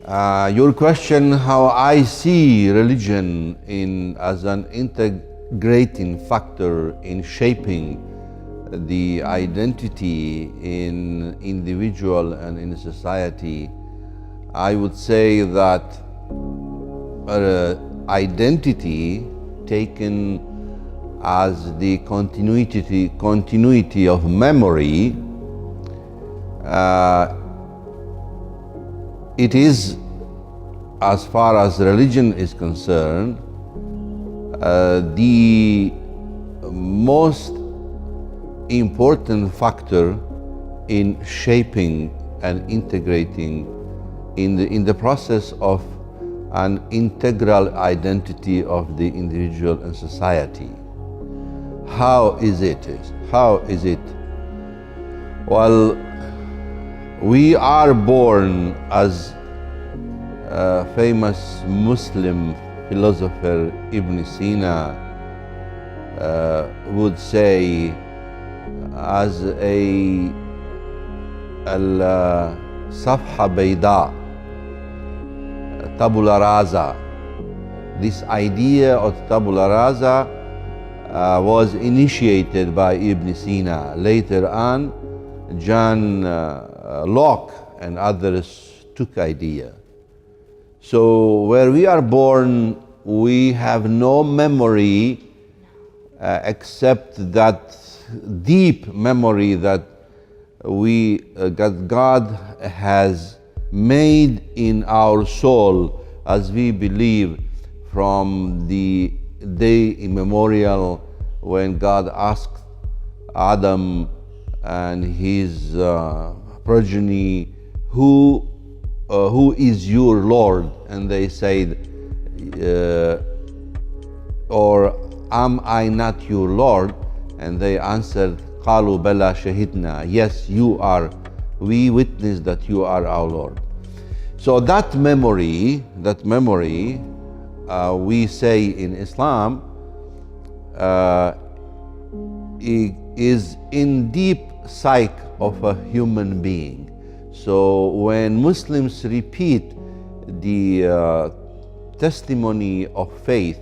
Your question, how I see religion as an integrating factor in shaping the identity in individual and in society, I would say that identity taken as the continuity of memory, it is, as far as religion is concerned, the most important factor in shaping and integrating in the process of an integral identity of the individual and society. How is it? Well, we are born, as a famous Muslim philosopher Ibn Sina would say, as a al-safha bayda, tabula rasa. This idea of tabula rasa was initiated by Ibn Sina. Later on, John Locke and others took idea. So where we are born, we have no memory except that deep memory that God has made in our soul, as we believe from the day immemorial when God asked Adam and his progeny, who is your Lord? And they said, or am I not your Lord? And they answered, قالوا بلى شهدنا, yes, you are. We witness that you are our Lord. So that memory, we say in Islam, is in deep psyche of a human being. So when Muslims repeat the testimony of faith,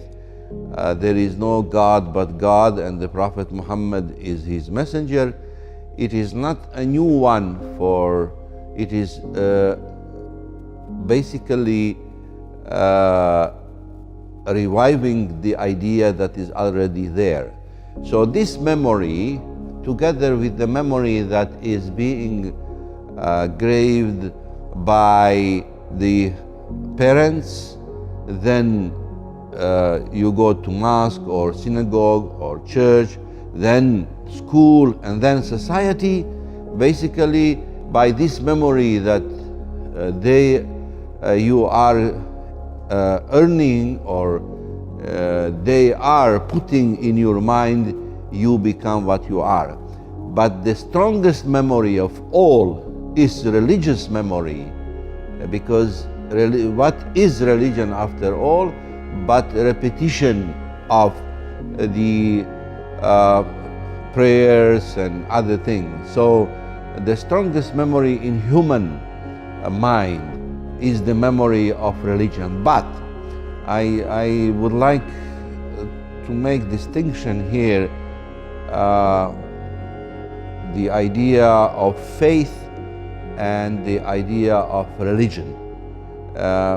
there is no God but God and the Prophet Muhammad is his messenger, it is not a new one, for it is basically reviving the idea that is already there. So this memory, together with the memory that is being graved by the parents, then you go to mosque or synagogue or church, then school, and then society. Basically, by this memory that you are earning, or they are putting in your mind, you become what you are. But the strongest memory of all is religious memory, because what is religion after all but repetition of the prayers and other things. So the strongest memory in human mind is the memory of religion. But I would like to make distinction here, the idea of faith and the idea of religion.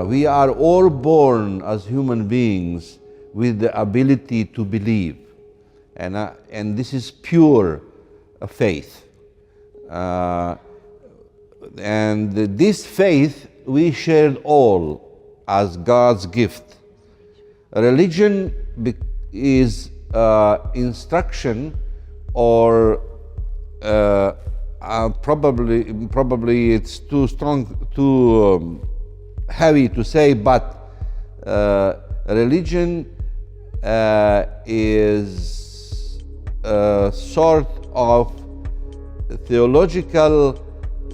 We are all born as human beings with the ability to believe, and this is pure faith. And this faith we shared all as God's gift. Religion is instruction, or probably it's too strong, too heavy to say, but religion is a sort of theological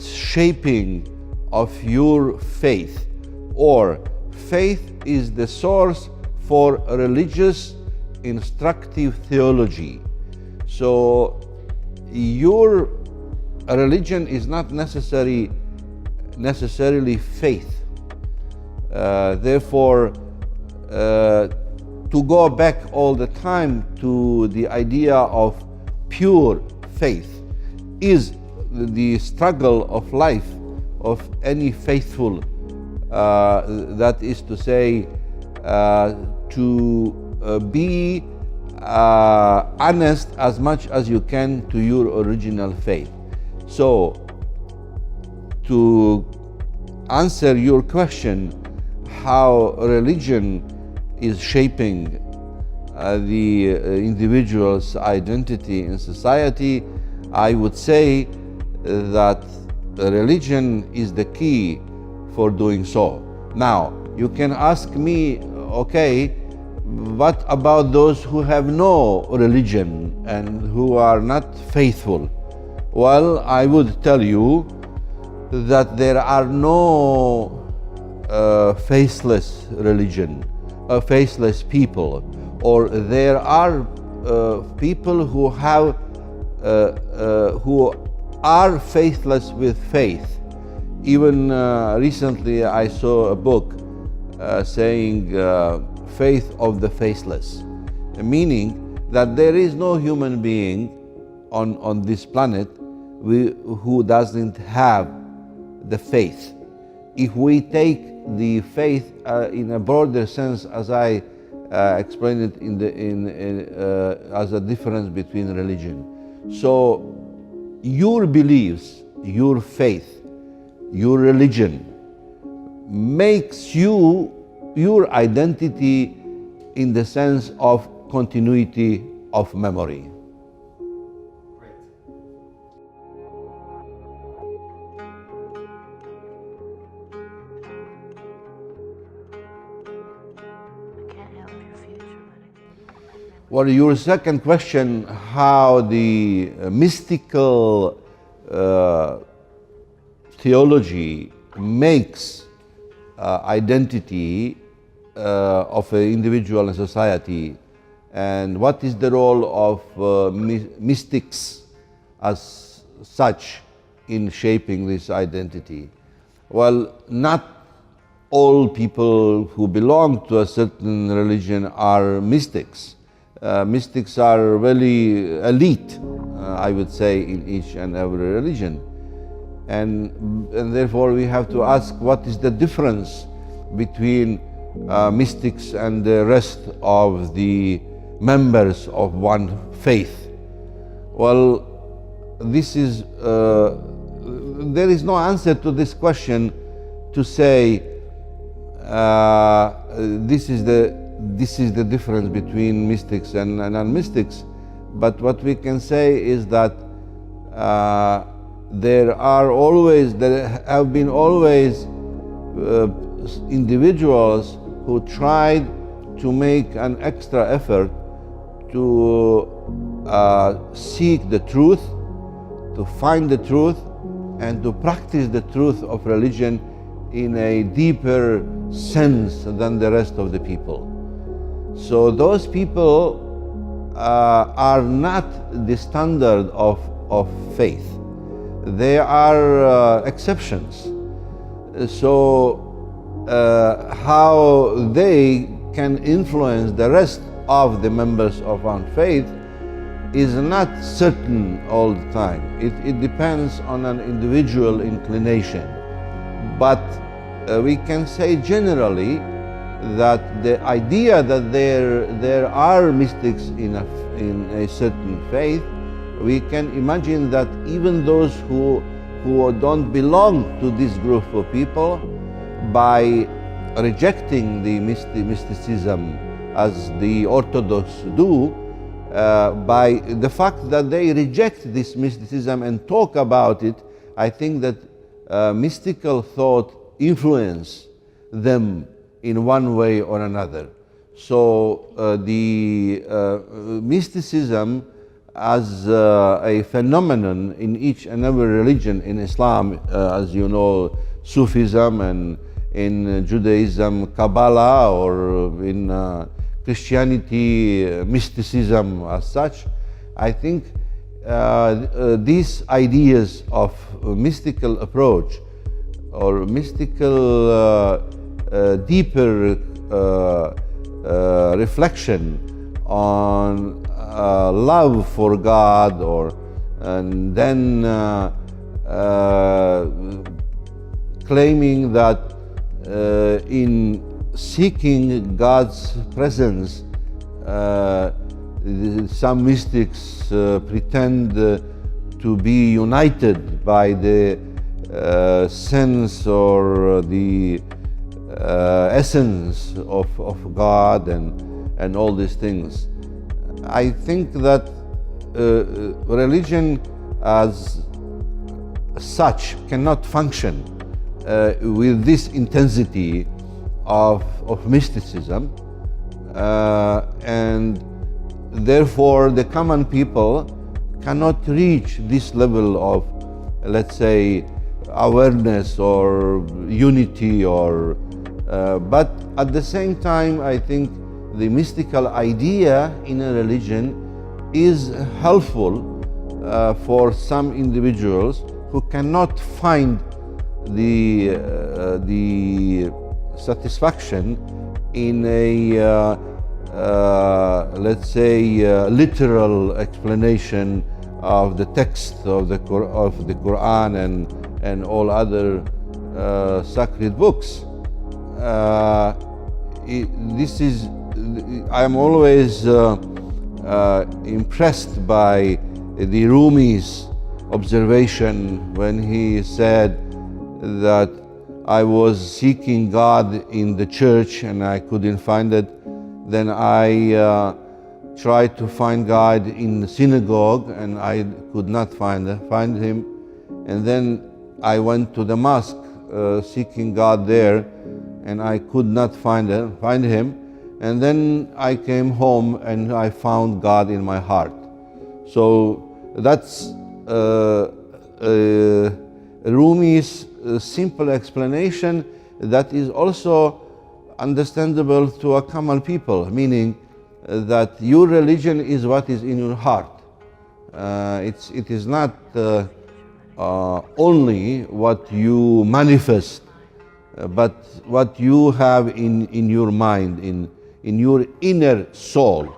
shaping of your faith, or faith is the source for religious instructive theology. So your religion is not necessarily faith. Therefore, to go back all the time to the idea of pure faith is the struggle of life of any faithful, that is to say, to be honest as much as you can to your original faith. So, to answer your question, how religion is shaping the individual's identity in society, I would say that religion is the key for doing so. Now, you can ask me, okay, what about those who have no religion and who are not faithful? Well, I would tell you that there are no faithless religion, faithless people, or there are people who have who are faithless with faith. Even recently I saw a book saying faith of the faithless, meaning that there is no human being on this planet who doesn't have the faith. If we take the faith in a broader sense, as I explained it as a difference between religion. So your beliefs, your faith, your religion makes you your identity in the sense of continuity of memory. Well, your second question, how the mystical theology makes identity of an individual in society, and what is the role of mystics as such in shaping this identity. Well, not all people who belong to a certain religion are mystics. Mystics are very elite, I would say, in each and every religion. And therefore we have to ask, what is the difference between mystics and the rest of the members of one faith? Well, this is, there is no answer to this question to say this is the difference between mystics and non-mystics. But what we can say is that there have been always individuals who tried to make an extra effort to seek the truth, to find the truth, and to practice the truth of religion in a deeper sense than the rest of the people. So those people are not the standard of faith. They are exceptions. So how they can influence the rest of the members of one faith is not certain all the time. It depends on an individual inclination. But we can say generally that the idea that there are mystics in a certain faith, we can imagine that even those who don't belong to this group of people, by rejecting the mysticism as the Orthodox do, by the fact that they reject this mysticism and talk about it, I think that mystical thought influence them in one way or another. So the mysticism as a phenomenon in each and every religion in Islam, as you know, Sufism, and in Judaism, Kabbalah, or in Christianity, mysticism as such, I think these ideas of mystical approach or mystical deeper reflection on love for God, and then claiming that in seeking God's presence, some mystics pretend to be united by the sense or the essence of God and all these things. I think that religion as such cannot function with this intensity of mysticism, and therefore the common people cannot reach this level of, let's say, awareness or unity, or but at the same time I think the mystical idea in a religion is helpful for some individuals who cannot find the satisfaction in a let's say literal explanation of the text of the Quran and all other sacred books. I'm always impressed by the Rumi's observation when he said that I was seeking God in the church and I couldn't find it. Then I tried to find God in the synagogue and I could not find him. And then I went to the mosque seeking God there, and I could not find him. And then I came home and I found God in my heart. So that's Rumi's simple explanation that is also understandable to a common people, meaning that your religion is what is in your heart. It is not only what you manifest, but what you have in your mind, in your inner soul,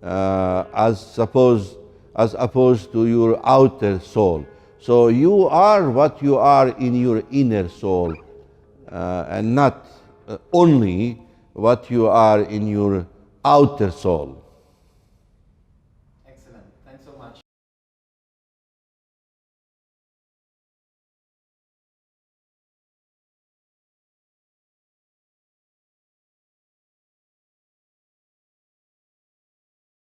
as opposed to your outer soul. So you are what you are in your inner soul, and not only what you are in your outer soul.